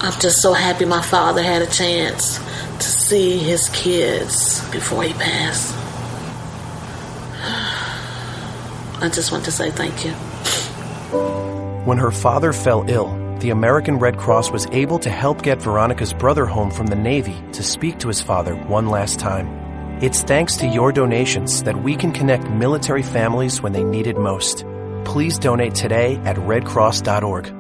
I'm just so happy my father had a chance to see his kids before he passed. I just want to say thank you. When her father fell ill, the American Red Cross was able to help get Veronica's brother home from the Navy to speak to his father one last time. It's thanks to your donations that we can connect military families when they need it most. Please donate today at redcross.org.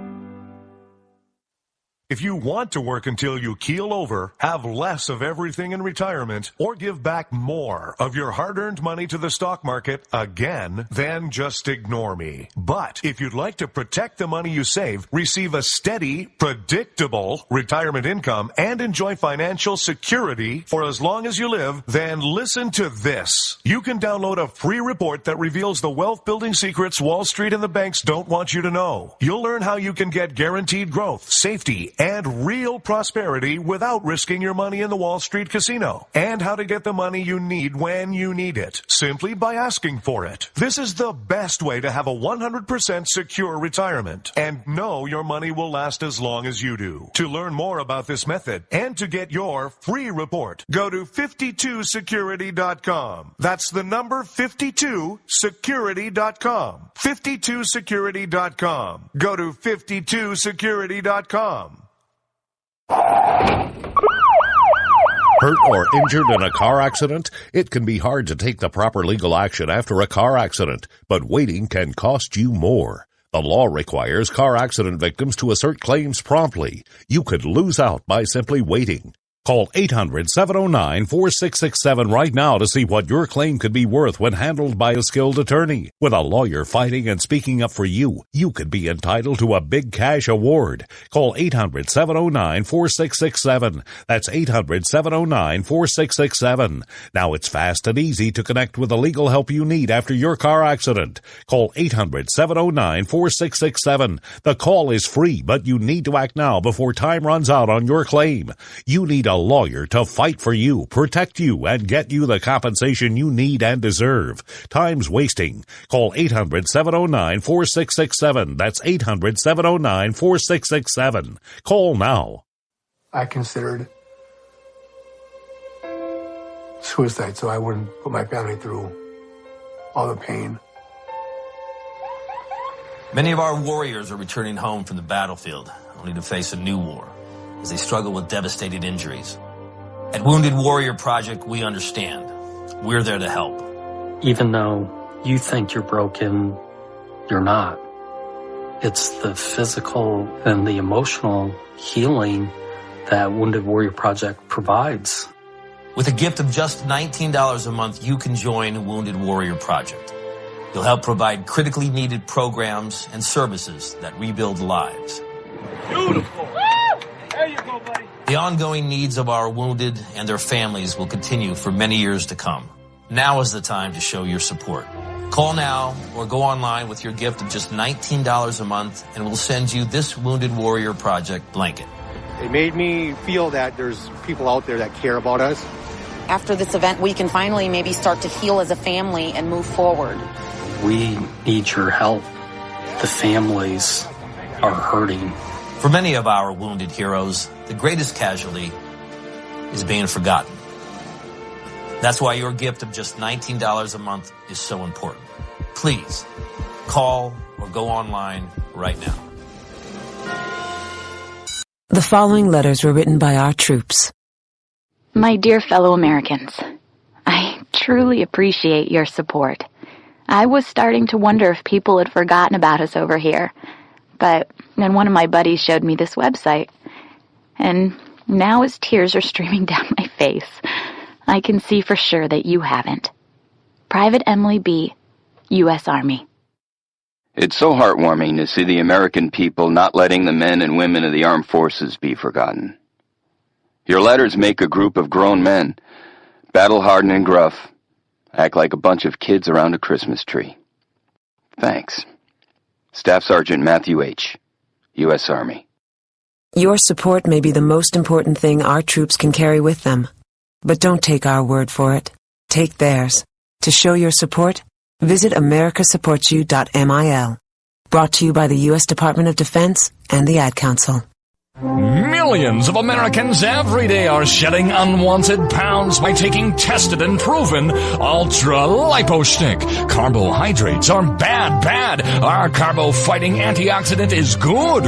If you want to work until you keel over, have less of everything in retirement, or give back more of your hard-earned money to the stock market again, then just ignore me. But if you'd like to protect the money you save, receive a steady, predictable retirement income, and enjoy financial security for as long as you live, then listen to this. You can download a free report that reveals the wealth-building secrets Wall Street and the banks don't want you to know. You'll learn how you can get guaranteed growth, safety, and real prosperity without risking your money in the Wall Street casino, and how to get the money you need when you need it, simply by asking for it. This is the best way to have a 100% secure retirement and know your money will last as long as you do. To learn more about this method and to get your free report, go to 52security.com. That's the number 52security.com. 52security.com. Go to 52security.com. Hurt or injured in a car accident? It can be hard to take the proper legal action after a car accident, but waiting can cost you more. The law requires car accident victims to assert claims promptly. You could lose out by simply waiting. Call 800-709-4667 right now to see what your claim could be worth when handled by a skilled attorney. With a lawyer fighting and speaking up for you, you could be entitled to a big cash award. Call 800-709-4667. That's 800-709-4667. Now it's fast and easy to connect with the legal help you need after your car accident. Call 800-709-4667. The call is free, but you need to act now before time runs out on your claim. You need a lawyer to fight for you, protect you, and get you the compensation you need and deserve. Time's wasting. Call 800-709-4667. That's 800-709-4667. Call now. I considered suicide so I wouldn't put my family through all the pain. Many of our warriors are returning home from the battlefield, only to face a new war as they struggle with devastating injuries. At Wounded Warrior Project, we understand. We're there to help. Even though you think you're broken, you're not. It's the physical and the emotional healing that Wounded Warrior Project provides. With a gift of just $19 a month, you can join Wounded Warrior Project. You'll help provide critically needed programs and services that rebuild lives. Beautiful. There you go, buddy. The ongoing needs of our wounded and their families will continue for many years to come. Now is the time to show your support. Call now or go online with your gift of just $19 a month and we'll send you this Wounded Warrior Project blanket. It made me feel that there's people out there that care about us. After this event, we can finally maybe start to heal as a family and move forward. We need your help. The families are hurting. For many of our wounded heroes, the greatest casualty is being forgotten. That's why your gift of just $19 a month is so important. Please, call or go online right now. The following letters were written by our troops. My dear fellow Americans, I truly appreciate your support. I was starting to wonder if people had forgotten about us over here. But then one of my buddies showed me this website, and now as tears are streaming down my face, I can see for sure that you haven't. Private Emily B., U.S. Army. It's so heartwarming to see the American people not letting the men and women of the armed forces be forgotten. Your letters make a group of grown men, battle-hardened and gruff, act like a bunch of kids around a Christmas tree. Thanks. Staff Sergeant Matthew H., U.S. Army. Your support may be the most important thing our troops can carry with them. But don't take our word for it. Take theirs. To show your support, visit americasupportsyou.mil. Brought to you by the U.S. Department of Defense and the Ad Council. Millions of Americans every day are shedding unwanted pounds by taking tested and proven Ultra Lipo Stick. Carbohydrates are bad. Our carbo-fighting antioxidant is good.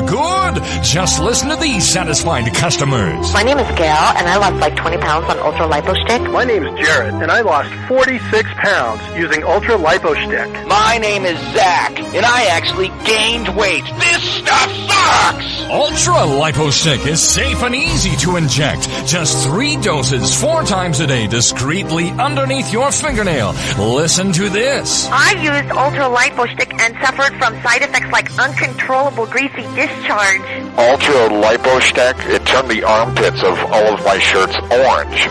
Just listen to these satisfied customers. My name is Gail, and I lost like 20 pounds on Ultra Lipo Stick. My name is Jared, and I lost 46 pounds using Ultra Lipo Stick. My name is Zach, and I actually gained weight. This stuff sucks! Ultra Lipo Stick is safe and easy to inject. Just 3 doses 4 times a day discreetly underneath your fingernail. Listen to this. I used Ultra Lipo Stick and suffered from side effects like uncontrollable greasy discharge. Ultra Lipo Stick, it turned the armpits of all of my shirts orange.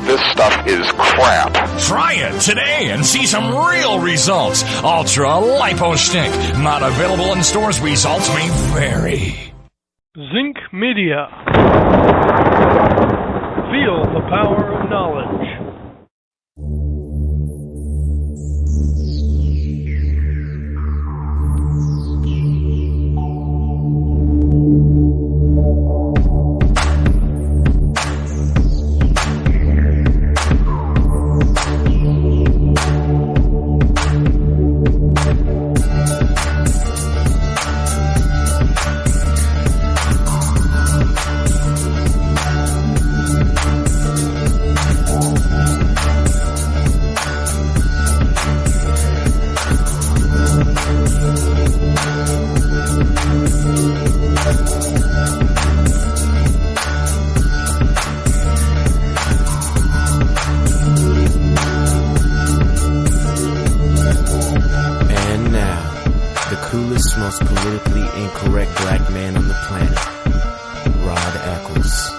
This stuff is crap. Try it today and see some real results. Ultra Lipo Stick. Not available in stores. Results may vary. Zinc Media. Feel the power of knowledge. Most politically incorrect black man on the planet, Rod Eccles.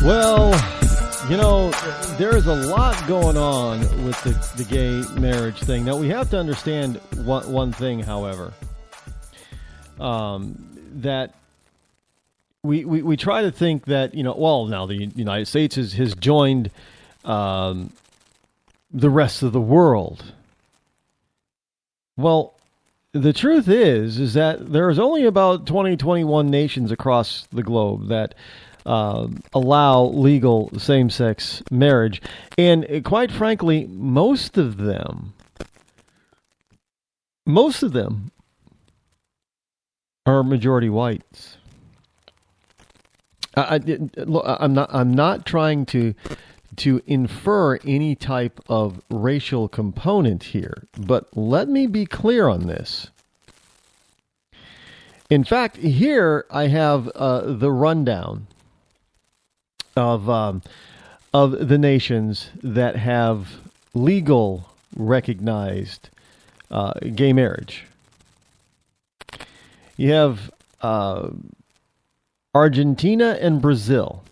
Well, you know, there is a lot going on with the gay marriage thing. Now, we have to understand one thing, however, that we try to think that, now the United States has joined the rest of the world. Well, the truth is that there's only about 21 nations across the globe that allow legal same-sex marriage. And quite frankly, most of them are majority whites. I'm not trying to infer any type of racial component here, but let me be clear on this. In fact, here I have the rundown of the nations that have legal recognized gay marriage. You have Argentina and Brazil.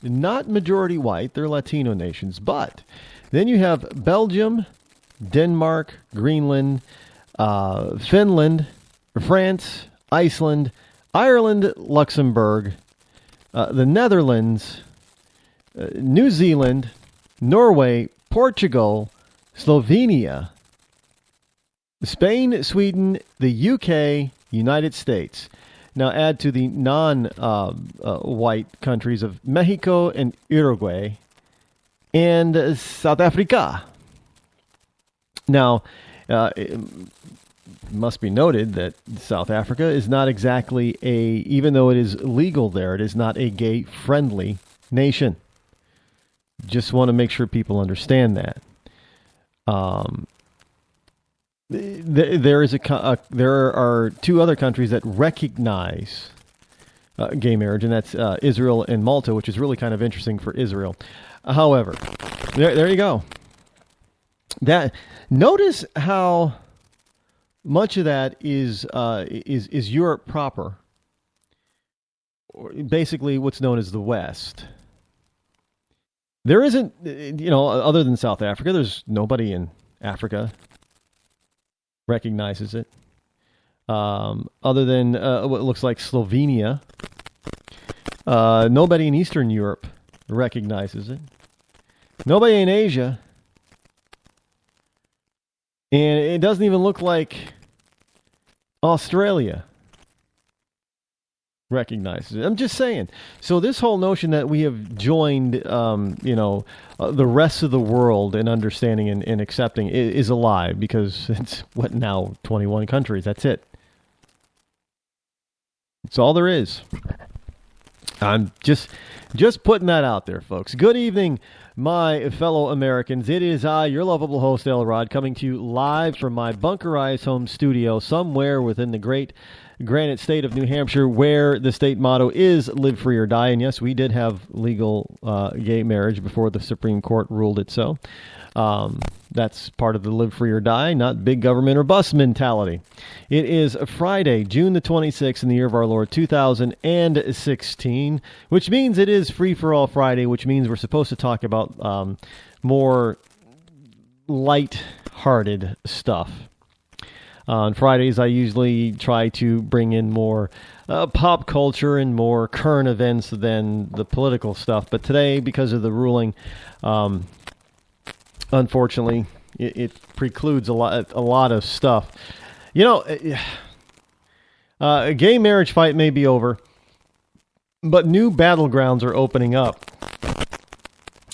Not majority white, they're Latino nations. But then you have Belgium, Denmark, Greenland, Finland, France, Iceland, Ireland, Luxembourg, the Netherlands, New Zealand, Norway, Portugal, Slovenia, Spain, Sweden, the UK, United States. Now add to the non-white countries of Mexico and Uruguay and South Africa. Now, it must be noted that South Africa is not exactly even though it is legal there, it is not a gay-friendly nation. Just want to make sure people understand that. There are 2 other countries that recognize gay marriage, and that's Israel and Malta, which is really kind of interesting for Israel. However, there you go. Notice how much of that is Europe proper, or basically what's known as the West. There isn't, other than South Africa, there's nobody in Africa recognizes it. Other than what looks like Slovenia, nobody in Eastern Europe recognizes it. Nobody in Asia. And it doesn't even look like Australia. recognizes it. I'm just saying. So this whole notion that we have joined, the rest of the world in understanding and accepting is a lie, because it's, 21 countries. That's it. That's all there is. I'm just putting that out there, folks. Good evening, my fellow Americans. It is I, your lovable host, El Rod, coming to you live from my bunkerized home studio somewhere within the great granite state of New Hampshire, where the state motto is live free or die. And yes, we did have legal gay marriage before the Supreme Court ruled it so. That's part of the live free or die, not big government or bust mentality. It is Friday, June the 26th in the year of our Lord 2016, which means it is Free for All Friday, which means we're supposed to talk about more light-hearted stuff. On Fridays, I usually try to bring in more pop culture and more current events than the political stuff. But today, because of the ruling, unfortunately, it precludes a lot of stuff. A gay marriage fight may be over, but new battlegrounds are opening up.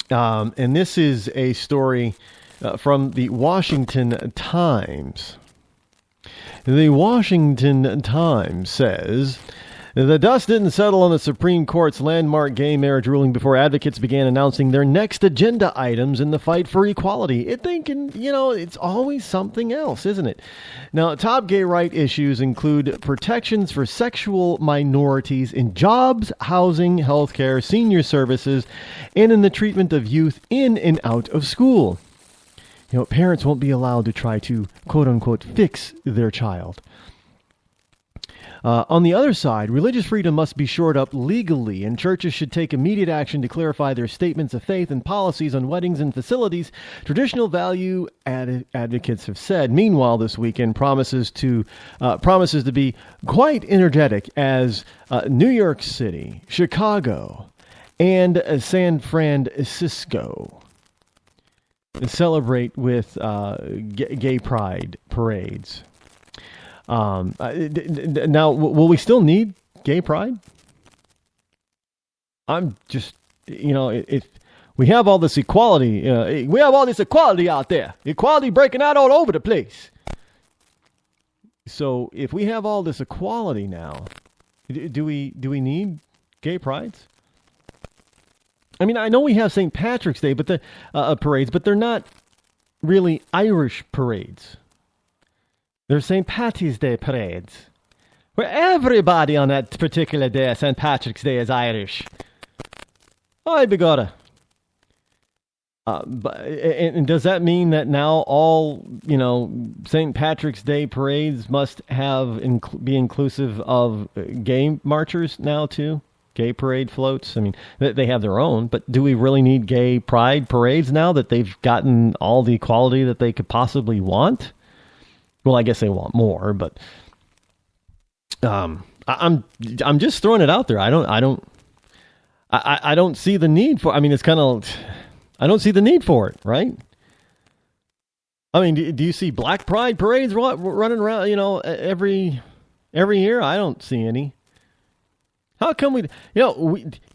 And this is a story from the Washington Times. The Washington Times says, the dust didn't settle on the Supreme Court's landmark gay marriage ruling before advocates began announcing their next agenda items in the fight for equality. It's always something else, isn't it? Now, top gay right issues include protections for sexual minorities in jobs, housing, healthcare, senior services, and in the treatment of youth in and out of school. Parents won't be allowed to try to, quote-unquote, fix their child. On the other side, religious freedom must be shored up legally, and churches should take immediate action to clarify their statements of faith and policies on weddings and facilities, traditional value advocates have said. Meanwhile, this weekend promises to be quite energetic as New York City, Chicago, and San Francisco celebrate with gay pride parades. Now, will we still need gay pride? I'm just, if we have all this equality, out there, equality breaking out all over the place. So if we have all this equality now, do we need gay prides? I mean, I know we have St. Patrick's Day, but the parades, but they're not really Irish parades. They're St. Patty's Day parades, where everybody on that particular day, St. Patrick's Day, is Irish. I begorra. And does that mean that now all, St. Patrick's Day parades must be inclusive of gay marchers now too? Gay parade floats? I mean, they have their own, but do we really need gay pride parades now that they've gotten all the equality that they could possibly want? Well, I guess they want more, but I'm just throwing it out there. I don't see the need for. I mean, it's kind of. I don't see the need for it, right? I mean, do you see black pride parades running around? Every year. I don't see any. How come you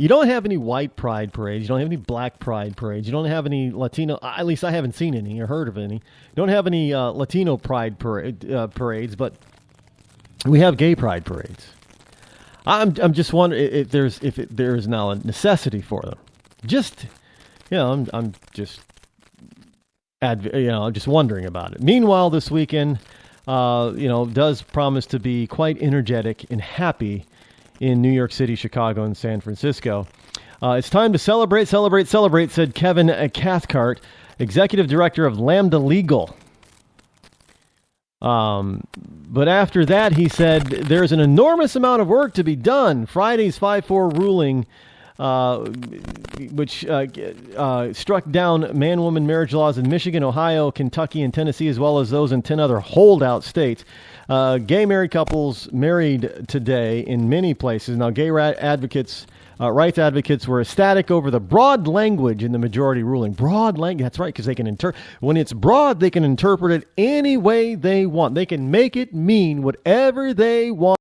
don't have any white pride parades. You don't have any black pride parades. You don't have any Latino, at least I haven't seen any or heard of any. You don't have any Latino pride parades, but we have gay pride parades. I'm just wondering if there is now a necessity for them. I'm just wondering about it. Meanwhile, this weekend, does promise to be quite energetic and happy in New York City, Chicago, and San Francisco. It's time to celebrate, said Kevin Cathcart, Executive Director of Lambda Legal. But after that, he said, there's an enormous amount of work to be done. Friday's 5-4 ruling, which struck down man-woman marriage laws in Michigan, Ohio, Kentucky, and Tennessee, as well as those in 10 other holdout states. Gay married couples married today in many places. Now, gay rights advocates were ecstatic over the broad language in the majority ruling. Broad language, that's right, because they can when it's broad, they can interpret it any way they want. They can make it mean whatever they want.